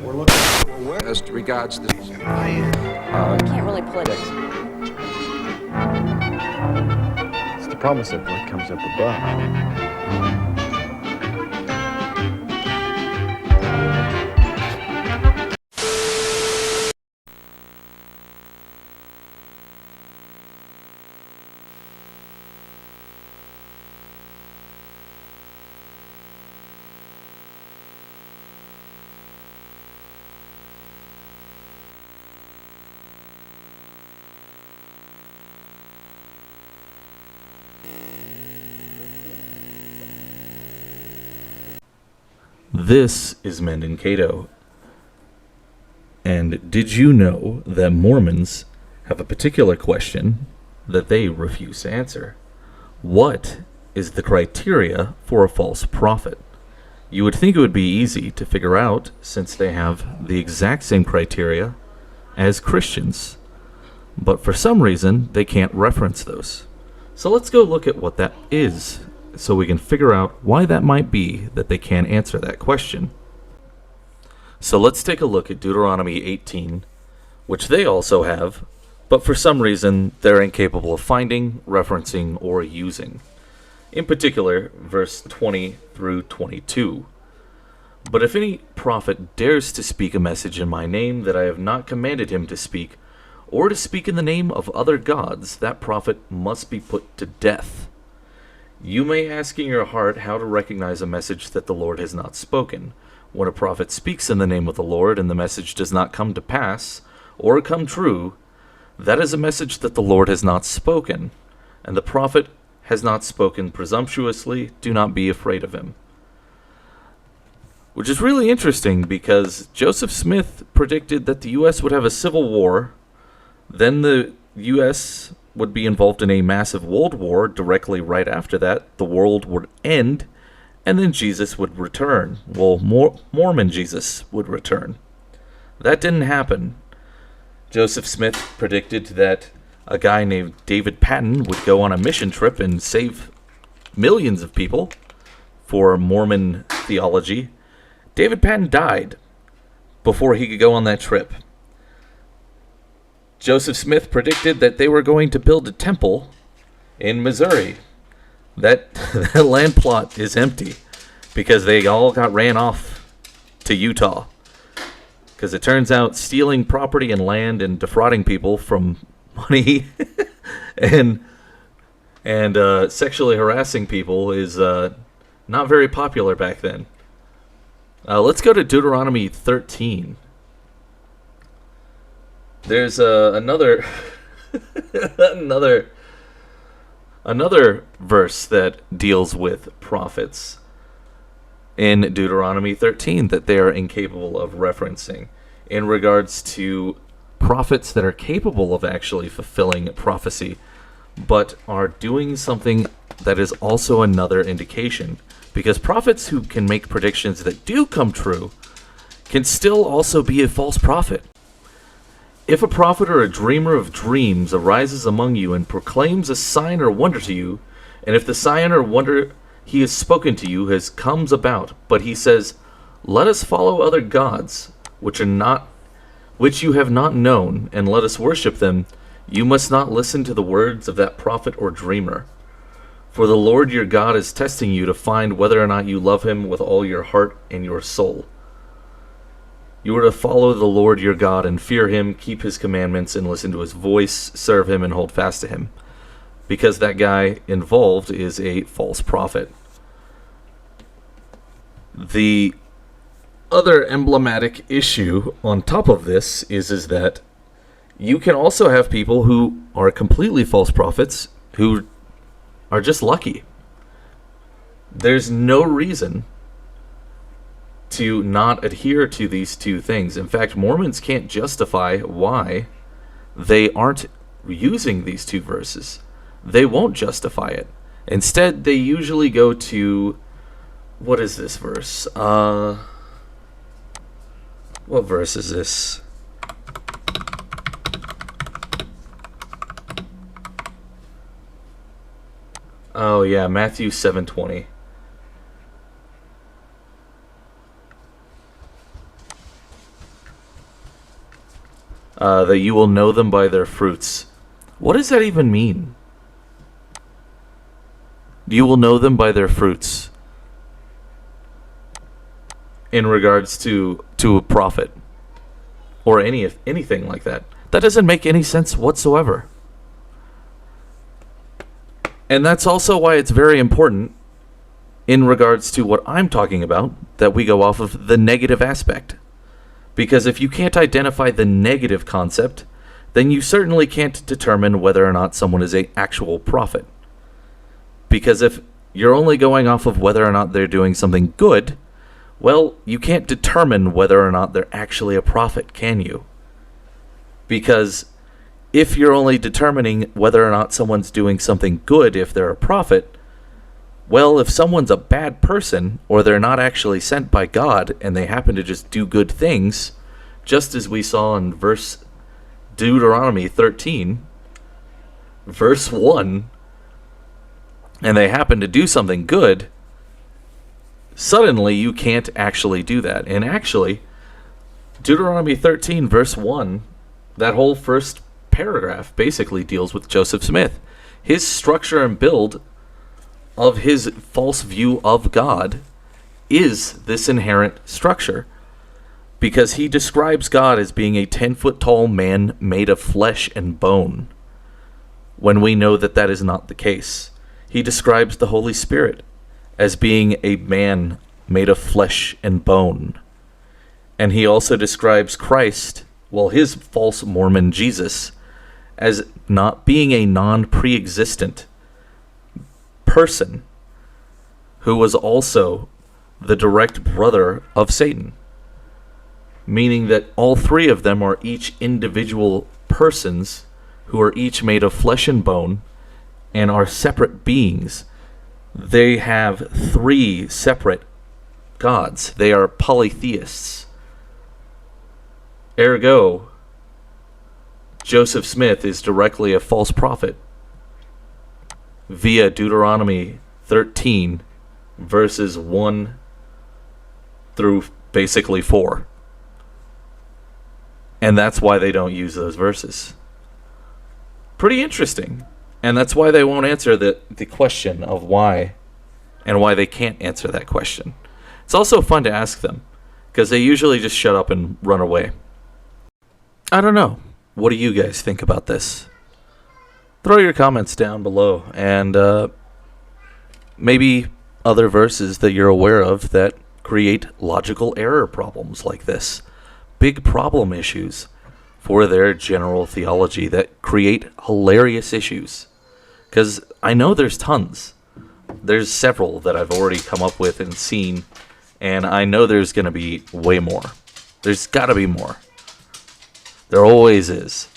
We're looking for as regards the Can't really put it. It's the promise of what comes up above. This is Mendon Cato. And did you know that Mormons have a particular question that they refuse to answer? What is the criteria for a false prophet? You would think it would be easy to figure out since they have the exact same criteria as Christians. But for some reason, they can't reference those. So let's go look at what that is, so we can figure out why that might be that they can't answer that question. So let's take a look at Deuteronomy 18, which they also have, but for some reason they're incapable of finding, referencing, or using. In particular, verse 20 through 22. But if any prophet dares to speak a message in my name that I have not commanded him to speak, or to speak in the name of other gods, that prophet must be put to death. You may ask in your heart how to recognize a message that the Lord has not spoken. When a prophet speaks in the name of the Lord and the message does not come to pass, or come true, that is a message that the Lord has not spoken, and the prophet has not spoken presumptuously. Do not be afraid of him. Which is really interesting because Joseph Smith predicted that the U.S. would have a civil war, then the U.S. would be involved in a massive world war directly right after that. The world would end, and then Jesus would return. Well, Mormon Jesus would return. That didn't happen. Joseph Smith predicted that a guy named David Patton would go on a mission trip and save millions of people for Mormon theology. David Patton died before he could go on that trip. Joseph Smith predicted that they were going to build a temple in Missouri. That land plot is empty because they all got ran off to Utah. Because it turns out stealing property and land and defrauding people from money and sexually harassing people is not very popular back then. Let's go to Deuteronomy 13. There's another another verse that deals with prophets in Deuteronomy 13 that they are incapable of referencing in regards to prophets that are capable of actually fulfilling prophecy, but are doing something that is also another indication. Because prophets who can make predictions that do come true can still also be a false prophet. If a prophet or a dreamer of dreams arises among you and proclaims a sign or wonder to you, and if the sign or wonder he has spoken to you comes about, but he says, "Let us follow other gods, which you have not known, and let us worship them," you must not listen to the words of that prophet or dreamer. For the Lord your God is testing you to find whether or not you love him with all your heart and your soul. You are to follow the Lord your God and fear him, keep his commandments and listen to his voice, serve him and hold fast to him. Because that guy involved is a false prophet. The other emblematic issue on top of this is that you can also have people who are completely false prophets who are just lucky. There's no reason to not adhere to these two things. In fact, Mormons can't justify why they aren't using these two verses. They won't justify it. Instead, they usually go to, what is this verse? What verse is this? Oh yeah, Matthew 7:20. that you will know them by their fruits. What does that even mean? You will know them by their fruits. In regards to a prophet or anything like that. That doesn't make any sense whatsoever. And that's also why it's very important in regards to what I'm talking about, that we go off of the negative aspect. Because if you can't identify the negative concept, then you certainly can't determine whether or not someone is an actual prophet. Because if you're only going off of whether or not they're doing something good, well, you can't determine whether or not they're actually a prophet, can you? Because if you're only determining whether or not someone's doing something good if they're a prophet, well, if someone's a bad person, or they're not actually sent by God, and they happen to just do good things, just as we saw in Deuteronomy 13, verse 1, and they happen to do something good, suddenly you can't actually do that. And actually, Deuteronomy 13, verse 1, that whole first paragraph basically deals with Joseph Smith. His structure and build of his false view of God is this inherent structure, because he describes God as being a 10-foot tall man made of flesh and bone, when we know that that is not the case. He describes the Holy Spirit as being a man made of flesh and bone. And he also describes Christ, well, his false Mormon Jesus, as not being a non-pre-existent person who was also the direct brother of Satan. Meaning that all three of them are each individual persons who are each made of flesh and bone and are separate beings. They have three separate gods. They are polytheists. Ergo, Joseph Smith is directly a false prophet via Deuteronomy 13, verses 1 through basically 4. And that's why they don't use those verses. Pretty interesting. And that's why they won't answer the question of why, and why they can't answer that question. It's also fun to ask them, because they usually just shut up and run away. I don't know. What do you guys think about this? Throw your comments down below, and maybe other verses that you're aware of that create logical error problems like this. Big problem issues for their general theology that create hilarious issues. Because I know there's tons. There's several that I've already come up with and seen, and I know there's going to be way more. There's got to be more. There always is.